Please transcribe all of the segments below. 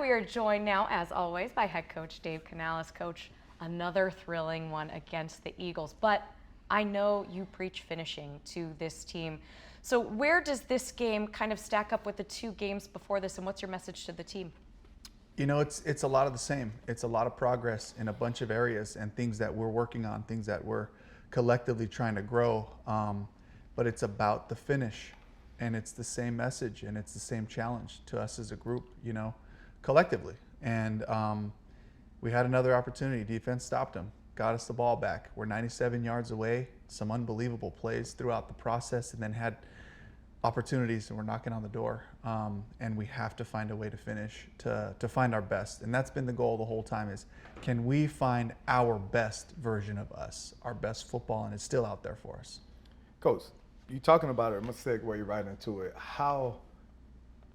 We are joined now, as always, by head coach Dave Canales. Coach, another thrilling one against the Eagles, but I know you preach finishing to this team. So where does this game kind of stack up with the two games before this, and what's your message to the team? You know, it's a lot of the same. It's a lot of progress in a bunch of areas and things that we're working on, things that we're collectively trying to grow. But it's about the finish, and it's the same message, and it's the same challenge to us as a group, you know, collectively. And we had another opportunity. Defense stopped them, got us the ball back. We're 97 yards away, some unbelievable plays throughout the process, and then had opportunities, and we're knocking on the door. And we have to find a way to finish, to find our best. And that's been the goal the whole time, is can we find our best version of us, our best football, and it's still out there for us. Coach, you talking about it, I'm going to segue right into it. How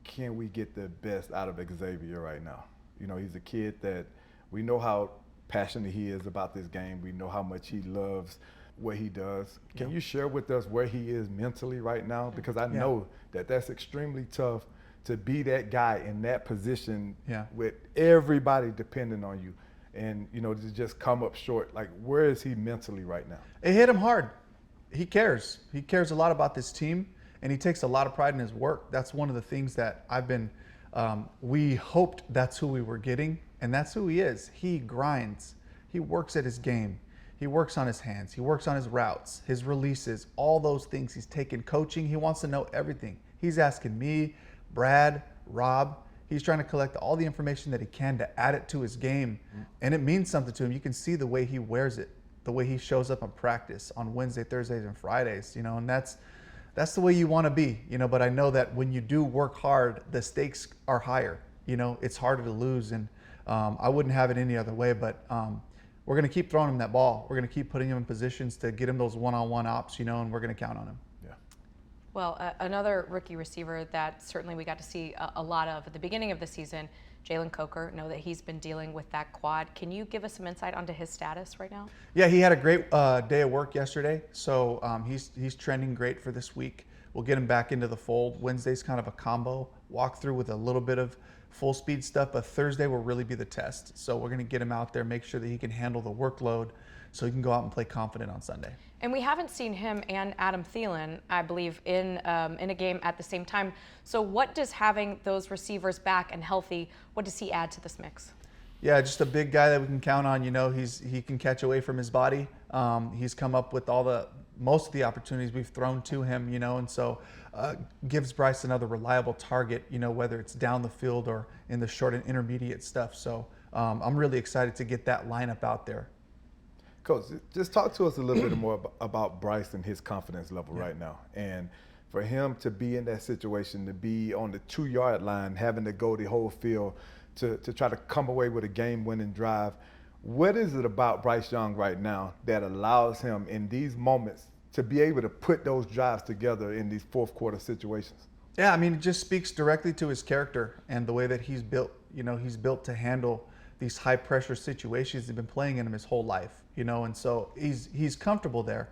can we get the best out of Xavier right now? You know, he's a kid that we know how passionate he is about this game. We know how much he loves what he does. Can you share with us where he is mentally right now? Because I know that that's extremely tough to be that guy in that position with everybody depending on you. And, you know, to just come up short. Like, where is he mentally right now? It hit him hard. He cares. He cares a lot about this team, and he takes a lot of pride in his work. That's one of the things that we hoped that's who we were getting, and that's who he is. He grinds. He works at his game. He works on his hands. He works on his routes, his releases, all those things. He's taken coaching. He wants to know everything. He's asking me, Brad, Rob. He's trying to collect all the information that he can to add it to his game, and it means something to him. You can see the way he wears it, the way he shows up in practice on Wednesday, Thursdays, and Fridays, you know, and that's the way you want to be, you know. But I know that when you do work hard, the stakes are higher. You know, it's harder to lose, and I wouldn't have it any other way. But we're going to keep throwing him that ball. We're going to keep putting him in positions to get him those one-on-one ops, you know, and we're going to count on him. Yeah. Well, another rookie receiver that certainly we got to see a lot of at the beginning of the season, Jalen Coker. Know that he's been dealing with that quad. Can you give us some insight onto his status right now? Yeah, he had a great day of work yesterday, so he's trending great for this week. We'll get him back into the fold. Wednesday's kind of a combo walk through with a little bit of full speed stuff, but Thursday will really be the test. So we're going to get him out there, make sure that he can handle the workload so he can go out and play confident on Sunday. And we haven't seen him and Adam Thielen, I believe, in a game at the same time. So what does having those receivers back and healthy, what does he add to this mix? Yeah, just a big guy that we can count on. You know, he can catch away from his body. He's come up with most of the opportunities we've thrown to him, you know, and so gives Bryce another reliable target, you know, whether it's down the field or in the short and intermediate stuff. So I'm really excited to get that lineup out there. Coach, just talk to us a little bit more about Bryce and his confidence level right now. And for him to be in that situation, to be on the 2-yard line, having to go the whole field to try to come away with a game-winning drive, what is it about Bryce Young right now that allows him in these moments to be able to put those drives together in these fourth quarter situations? Yeah, I mean, it just speaks directly to his character and the way that he's built. You know, he's built to handle these high pressure situations. He's been playing in them his whole life, you know, and so he's comfortable there.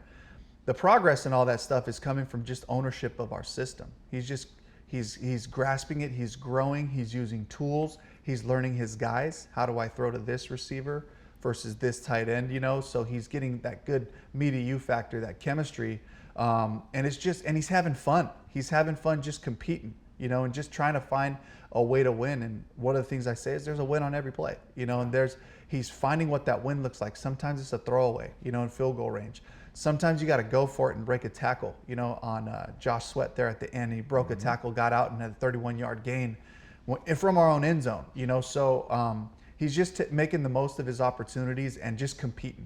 The progress and all that stuff is coming from just ownership of our system. He's grasping it, he's growing, he's using tools, he's learning his guys. How do I throw to this receiver versus this tight end, you know? So he's getting that good me to you factor, that chemistry. And he's having fun. He's having fun just competing, you know, and just trying to find a way to win. And one of the things I say is there's a win on every play, you know, and he's finding what that win looks like. Sometimes it's a throwaway, you know, in field goal range. Sometimes you got to go for it and break a tackle, you know, on Josh Sweat there at the end. He broke a tackle, got out and had a 31-yard gain from our own end zone, you know. So he's just making the most of his opportunities and just competing.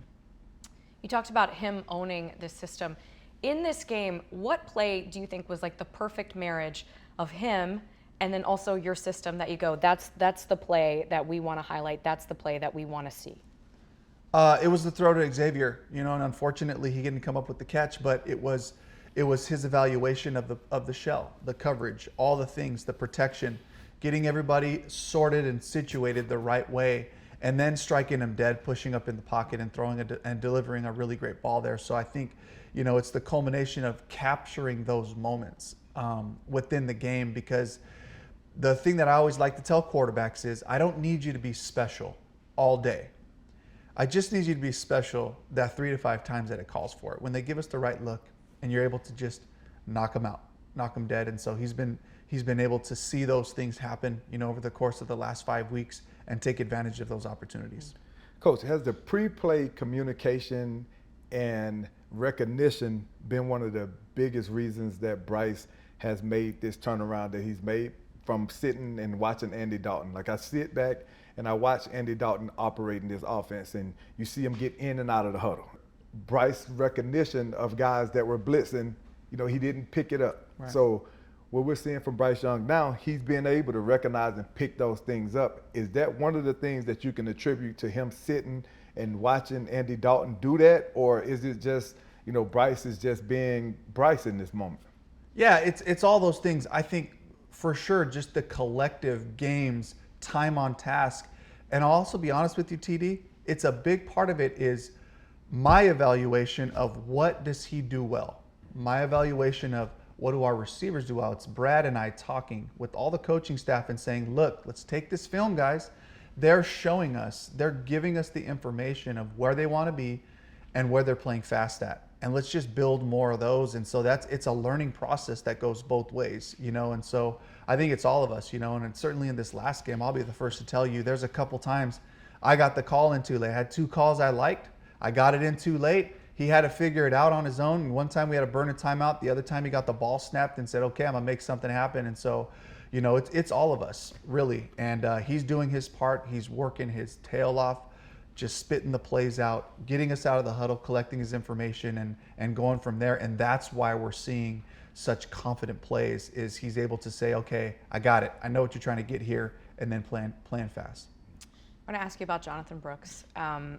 You talked about him owning this system. In this game, what play do you think was like the perfect marriage of him and then also your system that you go, that's the play that we want to highlight, that's the play that we want to see? It was the throw to Xavier, you know, and unfortunately he didn't come up with the catch, but it was his evaluation of the shell, the coverage, all the things, the protection, getting everybody sorted and situated the right way, and then striking him dead, pushing up in the pocket and throwing and delivering a really great ball there. So I think, you know, it's the culmination of capturing those moments within the game, because the thing that I always like to tell quarterbacks is I don't need you to be special all day. I just need you to be special that 3 to 5 times that it calls for it. When they give us the right look and you're able to just knock them out, knock them dead. And so he's been able to see those things happen, over the course of the last 5 weeks and take advantage of those opportunities. Coach, has the pre-play communication and recognition been one of the biggest reasons that Bryce has made this turnaround that he's made from sitting and watching Andy Dalton? Like, I sit back and I watch Andy Dalton operating this offense, and you see him get in and out of the huddle. Bryce's recognition of guys that were blitzing, he didn't pick it up. Right. So what we're seeing from Bryce Young now, he's being able to recognize and pick those things up. Is that one of the things that you can attribute to him sitting and watching Andy Dalton do that? Or is it just, Bryce is just being Bryce in this moment? Yeah, it's all those things. I think for sure just the collective games, time on task. And I'll also be honest with you, TD, it's a big part of it is my evaluation of what does he do well. My evaluation of what do our receivers do well. It's Brad and I talking with all the coaching staff and saying, look, let's take this film, guys. They're showing us, they're giving us the information of where they want to be and where they're playing fast at. And let's just build more of those. And so it's a learning process that goes both ways, and so I think it's all of us, and it's certainly in this last game, I'll be the first to tell you, there's a couple times I got the call in too late. I had 2 calls I liked. I got it in too late. He had to figure it out on his own. And one time we had to burn a timeout. The other time he got the ball snapped and said, okay, I'm gonna make something happen. And so, it's all of us really. And he's doing his part. He's working his tail off, just spitting the plays out, getting us out of the huddle, collecting his information and going from there. And that's why we're seeing such confident plays is he's able to say, okay, I got it. I know what you're trying to get here, and then plan fast. I want to ask you about Jonathan Brooks.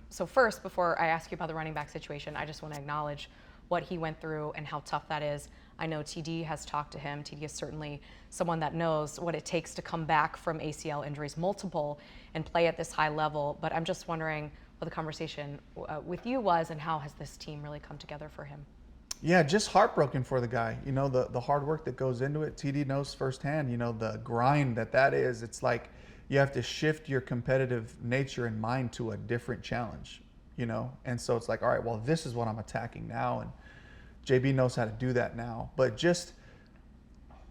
So first, before I ask you about the running back situation, I just want to acknowledge what he went through and how tough that is. I know TD has talked to him. TD is certainly someone that knows what it takes to come back from ACL injuries, multiple, and play at this high level. But I'm just wondering what the conversation with you was and how has this team really come together for him? Yeah, just heartbroken for the guy. The hard work that goes into it. TD knows firsthand, the grind that is. It's like you have to shift your competitive nature and mind to a different challenge, And so it's like, all right, well, this is what I'm attacking now. And JB knows how to do that now. But just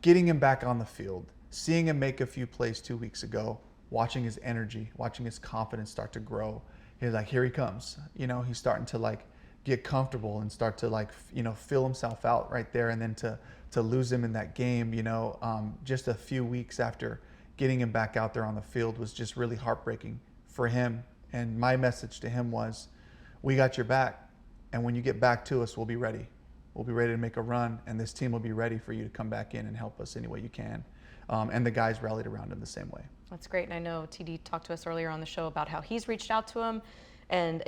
getting him back on the field, seeing him make a few plays 2 weeks ago, watching his energy, watching his confidence start to grow. He's like, here he comes. He's starting to get comfortable and start to fill himself out right there. And then to lose him in that game, just a few weeks after getting him back out there on the field was just really heartbreaking for him. And my message to him was, we got your back. And when you get back to us, we'll be ready. We'll be ready to make a run. And this team will be ready for you to come back in and help us any way you can. And the guys rallied around him the same way. That's great. And I know TD talked to us earlier on the show about how he's reached out to him and,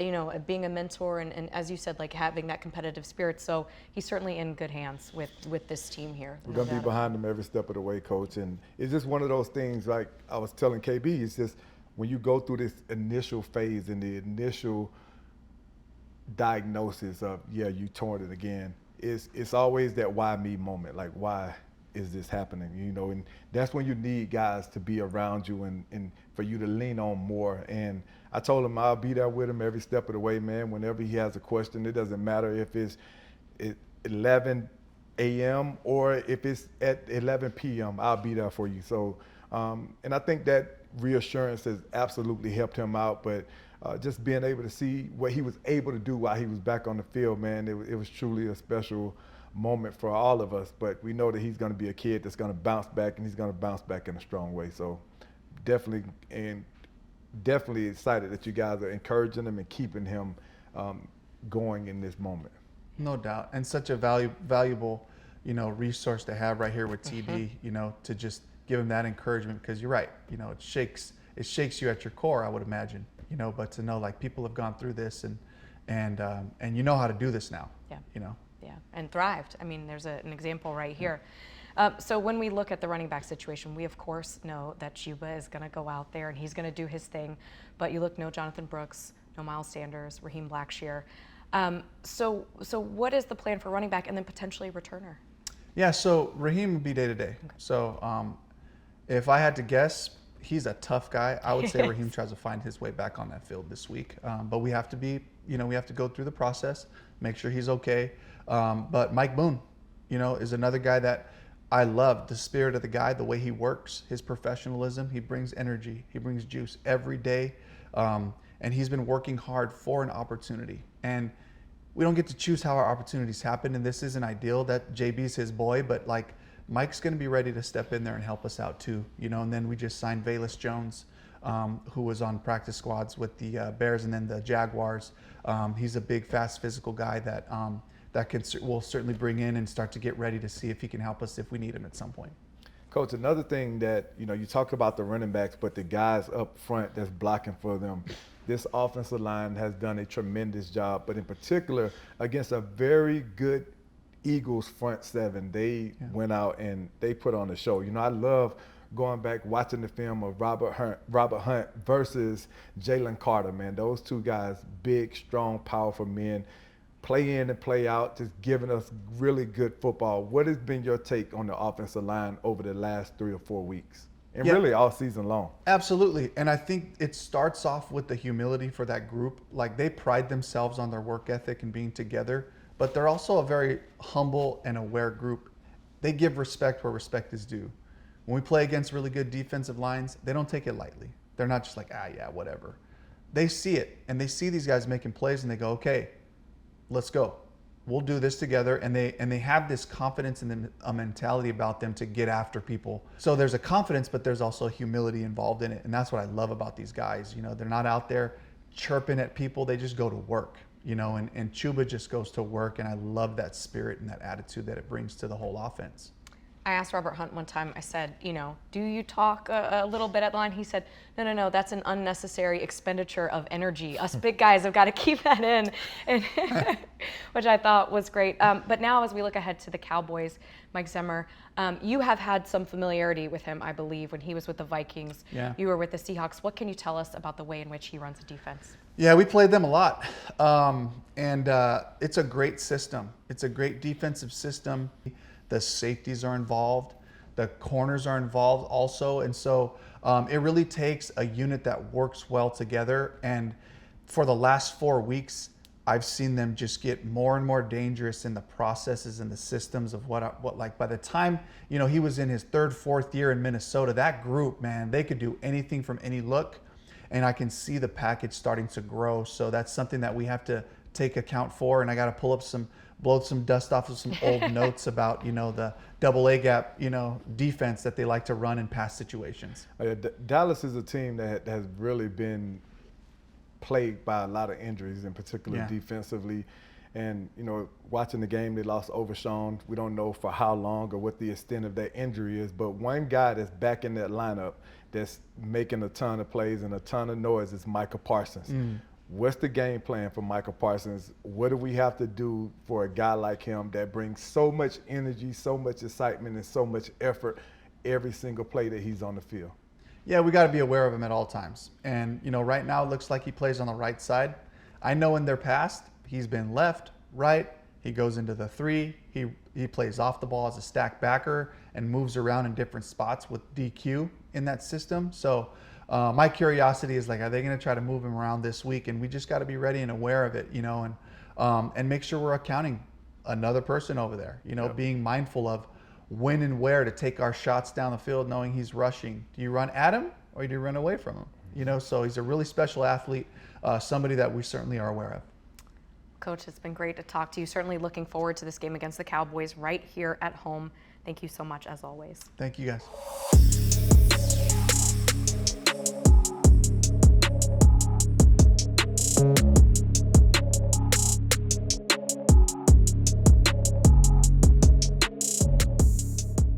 being a mentor and as you said, having that competitive spirit. So he's certainly in good hands with this team here. We're going to be behind him every step of the way, Coach. And it's just one of those things, like I was telling KB, it's just when you go through this initial phase and the initial diagnosis of, you torn it again, it's always that why me moment, like why is this happening, and that's when you need guys to be around you and for you to lean on more. And I told him I'll be there with him every step of the way, man. Whenever he has a question, it doesn't matter if it's 11 a.m. or if it's at 11 p.m., I'll be there for you. So, and I think that reassurance has absolutely helped him out, but just being able to see what he was able to do while he was back on the field, man, it was truly a special moment for all of us. But we know that he's going to be a kid that's going to bounce back, and he's going to bounce back in a strong way. So definitely excited that you guys are encouraging him and keeping him going in this moment. No doubt. And such a valuable, resource to have right here with TD, to just give him that encouragement, because you're right. It shakes you at your core, I would imagine, but to know people have gone through this and you know how to do this now. Yeah. Yeah, and thrived. I mean, there's an example right here. So when we look at the running back situation, we of course know that Juba is going to go out there and he's going to do his thing. But you look, no Jonathan Brooks, no Miles Sanders, Raheem Blackshear. So what is the plan for running back and then potentially returner? Yeah, so Raheem will be day to day. So If I had to guess, he's a tough guy. I would say Yes. Raheem tries to find his way back on that field this week. But we have to be, we have to go through the process, make sure he's okay. But Mike Boone, is another guy that I love the spirit of the guy, the way he works, his professionalism. He brings energy, he brings juice every day. And he's been working hard for an opportunity. And we don't get to choose how our opportunities happen. And this isn't ideal that JB's his boy, but like Mike's going to be ready to step in there and help us out too. And then we just signed Velus Jones, who was on practice squads with the Bears and then the Jaguars. He's a big, fast, physical guy that we'll certainly bring in and start to get ready to see if he can help us if we need him at some point. Coach, another thing that, you talk about the running backs, but the guys up front that's blocking for them, this offensive line has done a tremendous job, but in particular against a very good Eagles front seven, they went out and they put on a show. I love going back, watching the film of Robert Hunt versus Jalen Carter, man. Those two guys, big, strong, powerful men, play in and play out, just giving us really good football. What has been your take on the offensive line over the last 3 or 4 weeks? And really all season long. Absolutely. And I think it starts off with the humility for that group. Like, they pride themselves on their work ethic and being together, but they're also a very humble and aware group. They give respect where respect is due. When we play against really good defensive lines, they don't take it lightly. They're not just like, yeah, whatever. They see it, and they see these guys making plays, and they go, okay, let's go. We'll do this together. And they have this confidence and a mentality about them to get after people. So there's a confidence, but there's also humility involved in it. And that's what I love about these guys. They're not out there chirping at people. They just go to work, and Chuba just goes to work. And I love that spirit and that attitude that it brings to the whole offense. I asked Robert Hunt one time, I said, do you talk a little bit at the line? He said, no, that's an unnecessary expenditure of energy. Us big guys have got to keep that in, and which I thought was great. But now as we look ahead to the Cowboys, Mike Zimmer, you have had some familiarity with him, I believe, when he was with the Vikings. Yeah. You were with the Seahawks. What can you tell us about the way in which he runs a defense? Yeah, we played them a lot. And it's a great system. It's a great defensive system. The safeties are involved. The corners are involved also. And so it really takes a unit that works well together. And for the last 4 weeks, I've seen them just get more and more dangerous in the processes and the systems of what like by the time, he was in his 3rd, 4th year in Minnesota, that group, man, they could do anything from any look. And I can see the package starting to grow. So that's something that we have to take account for. And I got to blow some dust off of some old notes about, the double A gap, defense that they like to run in past situations. Dallas is a team that has really been plagued by a lot of injuries, in particular defensively. And, watching the game, they lost Overshawn. We don't know for how long or what the extent of that injury is, but one guy that's back in that lineup that's making a ton of plays and a ton of noise is Micah Parsons. What's the game plan for Micah Parsons? What do we have to do for a guy like him that brings so much energy, so much excitement, and so much effort every single play that he's on the field? Yeah, we got to be aware of him at all times. And, right now it looks like he plays on the right side. I know in their past, he's been left, right. He goes into the 3. He plays off the ball as a stack backer and moves around in different spots with DQ in that system. So my curiosity is like, are they going to try to move him around this week? And we just got to be ready and aware of it, and make sure we're accounting another person over there, being mindful of when and where to take our shots down the field, knowing he's rushing. Do you run at him or do you run away from him? So he's a really special athlete, somebody that we certainly are aware of. Coach, it's been great to talk to you. Certainly looking forward to this game against the Cowboys right here at home. Thank you so much, as always. Thank you, guys.